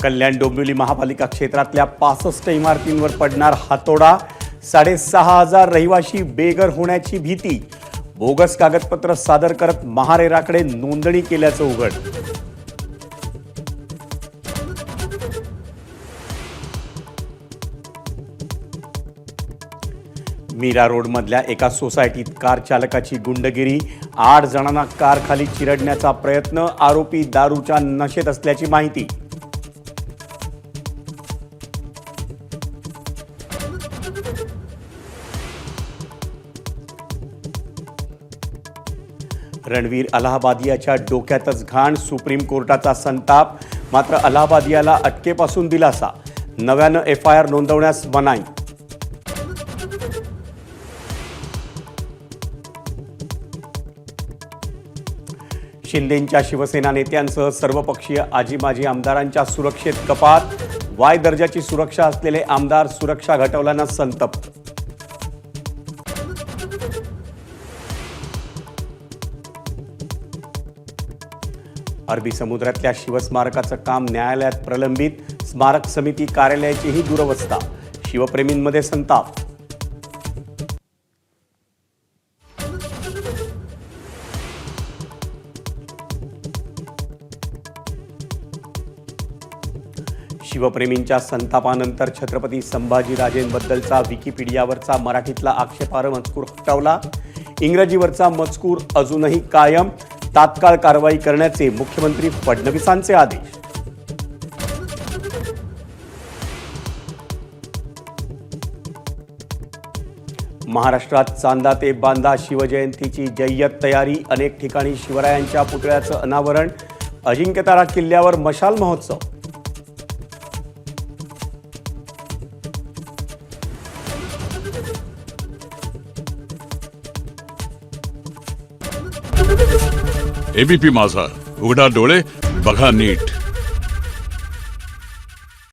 कल्याण डोंबिवली महापालिका क्षेत्रातल्या 65 इमारतींवर पडणार हातोडा. 6,500 रहिवाशी बेघर होण्याची भीती. बोगस कागदपत्र सादर करत महारेराकडे नोंदणी केल्याचं उघड. मीरा रोडमधल्या एका सोसायटीत कार चालकाची गुंडगिरी. 8 जणांना कार खाली चिरडण्याचा प्रयत्न. आरोपी दारूच्या नशेत असल्याची माहिती. रणवीर अलाहाबादियाच्या डोक्यातच घाण. सुप्रीम कोर्टाचा संताप. मात्र अलाहाबादियाला अटकेपासून दिलासा. नव्यानं FIR नोंदवण्यास मनाई. शिंदेंच्या शिवसेना नेत्यांसह सर्वपक्षीय आजी माजी आमदारांच्या सुरक्षेत कपात. Y दर्जाची सुरक्षा असलेले आमदार सुरक्षा घटवल्यानं संतप्त. अरबी समुद्रातल्या शिवस्मारकाचं काम न्यायालयात प्रलंबित. स्मारक समिती कार्यालयाचीही दुरवस्था. शिवप्रेमींमध्ये संताप. शिवप्रेमींच्या संतापानंतर छत्रपती संभाजीराजेंबद्दलचा विकिपीडियावरचा मराठीतला आक्षेपार्ह मजकूर हटवला. इंग्रजीवरचा मजकूर अजूनही कायम. तात्काळ कारवाई करण्याचे मुख्यमंत्री फडणवीसांचे आदेश. महाराष्ट्रात चांदा ते बांदा शिवजयंतीची जय्यत तयारी. अनेक ठिकाणी शिवरायांच्या पुतळ्याचं अनावरण. अजिंक्यतारा किल्ल्यावर मशाल महोत्सव. ABP माझा, उघडा डोळे बघा नीट.